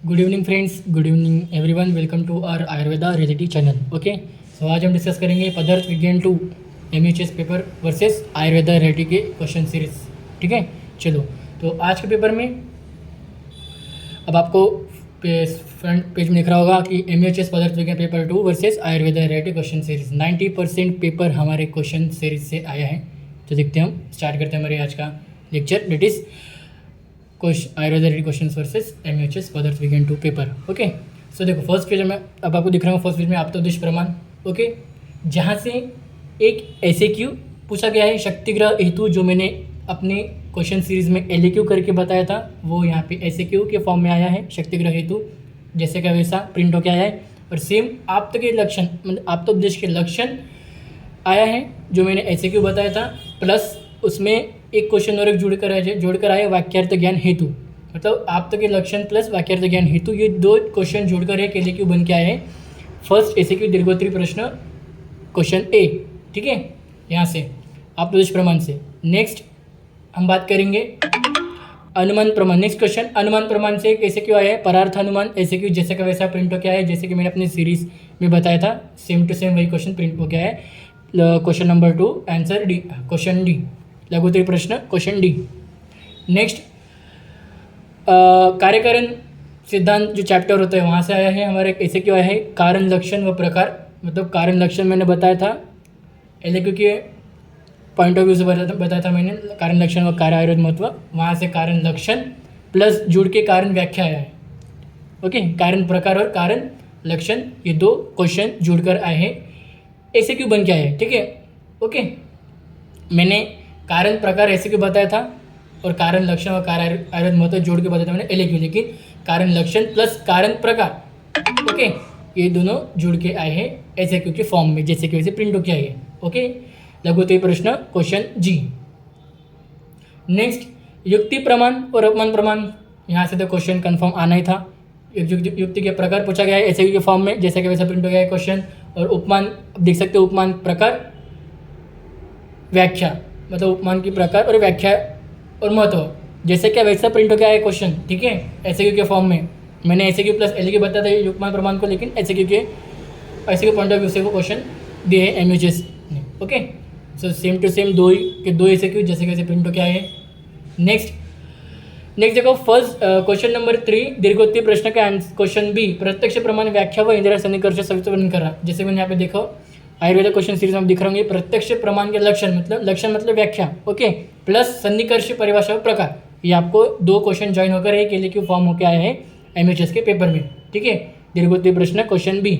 Good evening friends, good evening everyone. Welcome to our Ayurveda reality channel. Okay, so आज हम discuss करेंगे पदार्थ विज्ञान 2 MHS paper versus Ayurveda reality के क्वेश्चन सीरीज। ठीक है, चलो तो आज के पेपर में अब आपको फ्रंट पेज में दिख रहा होगा कि MHS पदार्थ विज्ञान paper 2 versus Ayurveda reality question series. 90% paper हमारे क्वेश्चन सीरीज से आया है। तो देखते हैं, हम स्टार्ट करते हैं हमारे आज का lecture, that is Ayurveda reality question versus MHS पदार्थ विज्ञान 2 पेपर। ओके, सो देखो फर्स्ट पेज में अब आपको दिख रहा हूँ, फर्स्ट पेज में आपतोपदेश प्रमाण। ओके, जहाँ से एक SAQ पूछा गया है शक्तिग्रह हेतु, जो मैंने अपने क्वेश्चन सीरीज में LAQ करके बताया था, वो यहाँ पे SAQ के फॉर्म में आया है। शक्तिग्रह हेतु जैसे का वैसा प्रिंट होकर आया है। और सेम आप्त के लक्षण मतलब आप्तोपदेश के लक्षण आया है, जो मैंने SAQ बताया था, प्लस उसमें एक क्वेश्चन और एक जोड़कर आए वाक्यार्थ ज्ञान हेतु। मतलब आप्त के लक्षण प्लस वाक्यार्थ ज्ञान हेतु, ये दो क्वेश्चन जोड़कर एक LAQ बन के आए हैं। फर्स्ट SAQ दीर्घोत्तरी प्रश्न क्वेश्चन A। ठीक है, यहाँ से आप्तोपदेश प्रमाण से। नेक्स्ट हम बात करेंगे अनुमान प्रमाण। नेक्स्ट क्वेश्चन अनुमान प्रमाण से एक SAQ आया है, परार्थ अनुमान SAQ जैसे का वैसा प्रिंट होकर आया है, जैसे कि मैंने अपनी सीरीज में बताया था, सेम टू सेम वही क्वेश्चन प्रिंट हो गया है। Question number 2 answer D, question D लघुत्तरी प्रश्न क्वेश्चन डी। नेक्स्ट कार्यकरण सिद्धांत जो चैप्टर होता है वहाँ से आया है हमारा एक SAQ आया है, कारण लक्षण व प्रकार। मतलब कारण लक्षण मैंने बताया था LAQ के पॉइंट ऑफ व्यू से बताया था मैंने, कारण लक्षण व कार्य आयुर्वेद महत्व। वहाँ से कारण लक्षण प्लस जुड़ के कारण व्याख्या आया है। ओके, कारण प्रकार और कारण लक्षण ये दो क्वेश्चन जुड़कर आए हैं, SAQ बन के आए हैं। ठीक है, ओके, मैंने कारण प्रकार SAQ बताया था और कारण लक्षण और कार्य आयुर्वेद महत्व जोड़ के बताया था मैंने LAQ, लेकिन कारण लक्षण प्लस कारण प्रकार ओके ये दोनों जुड़ के आए हैं SAQ के फॉर्म में, जैसे कि वैसे प्रिंट होके आए हैं। ओके, लघुत्तरी प्रश्न क्वेश्चन जी। नेक्स्ट युक्ति प्रमाण और अपमान प्रमाण, यहाँ से तो क्वेश्चन कंफर्म आना ही था। युक्ति के प्रकार पूछा गया है SAQ के फॉर्म में, जैसे कि वैसा प्रिंट हो गया है क्वेश्चन। और उपमान देख सकते हो, उपमान प्रकार व्याख्या, मतलब उपमान की प्रकार और व्याख्या और महत्व जैसे क्या वैसा प्रिंट हो गया है क्वेश्चन। ठीक है, SAQ के फॉर्म में मैंने SAQ प्लस LAQ बताया था उपमान प्रमाण को, लेकिन SAQ पॉइंट ऑफ व्यू से वो क्वेश्चन दिए है MHS ने। Okay, so same to same दो SAQ जैसे कैसे प्रिंट हो गया है। नेक्स्ट देखो फर्स्ट क्वेश्चन नंबर 3 दीर्घोत्तरी प्रश्न का क्वेश्चन B, प्रत्यक्ष प्रमाण व्याख्या व इंदिरा सन्निकर्ष संयुक्त वर्णन करा। जैसे मैंने यहाँ पे देखो आयुर्वेदा क्वेश्चन सीरीज में दिख रहा हूँ, प्रत्यक्ष प्रमाण के लक्षण मतलब व्याख्या। ओके, प्लस सन्निकर्ष परिभाषा और प्रकार, ये आपको दो क्वेश्चन ज्वाइन होकर एक LAQ फॉर्म होकर आया है MHS के पेपर में। ठीक है, दीर्घोत्तरी प्रश्न क्वेश्चन B।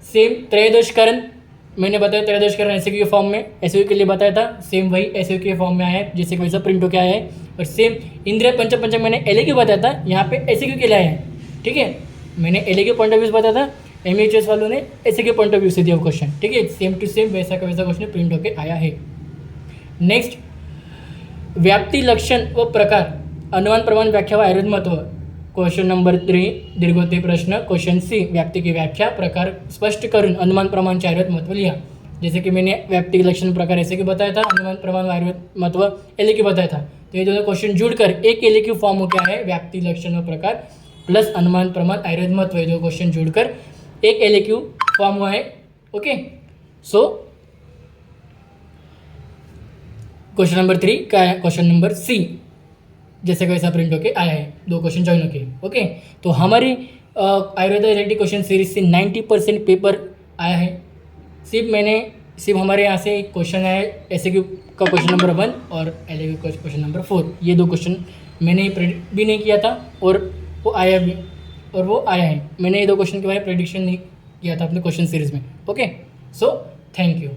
सेम त्रयोदशकरण मैंने बताया, त्रयोदशकरण SAQ के फॉर्म में SAQ के लिए बताया था, सेम वही SAQ के फॉर्म में आया है, जैसे कि वैसा प्रिंट होकर आया है। और सेम इंद्रिय पंचक मैंने LAQ बताया था, यहाँ पे SAQ के लिए आया है। ठीक है, मैंने LAQ पॉइंट ऑफ व्यू बताया था, MHS वालों ने SAQ पॉइंट ऑफ व्यू से दिया क्वेश्चन। ठीक है, सेम टू सेम वैसा का वैसा क्वेश्चन प्रिंट होकर आया है। नेक्स्ट व्याप्ति लक्षण व प्रकार अनुमान प्रमाण व्याख्या व आयुर्वेद महत्व, क्वेश्चन नंबर 3 दीर्घोत्तरी प्रश्न क्वेश्चन C, व्याप्ति की व्याख्या प्रकार स्पष्ट करून अनुमान प्रमाणचे आयुर्वेद महत्व लिहा। जैसे कि मैंने व्याप्ति लक्षण प्रकार SAQ बताया था, अनुमान प्रमाण आयुर्वेद महत्व LAQ बताया था, तो ये दोनों क्वेश्चन जुड़कर एक LAQ फॉर्म हो गया है, व्याप्ति लक्षण व प्रकार प्लस अनुमान प्रमाण आयुर्वेद महत्व, ये दो क्वेश्चन जुड़कर एक LAQ फॉर्म हुआ है। ओके, सो क्वेश्चन नंबर 3 का है क्वेश्चन नंबर C, जैसे कैसा प्रिंट होके आया है, दो क्वेश्चन ज्वाइन होके। ओके, तो हमारी आयुर्वेदा रियलिटी क्वेश्चन सीरीज से 90% पेपर आया है। सिर्फ हमारे यहाँ से एक क्वेश्चन आया है SAQ का क्वेश्चन नंबर 1 और LAQ का क्वेश्चन नंबर 4, ये दो क्वेश्चन मैंने प्रेडिक्ट भी नहीं किया था और वो आया है। मैंने ये दो क्वेश्चन के बारे में प्रेडिक्शन नहीं किया था अपने क्वेश्चन सीरीज में। Okay, so thank you.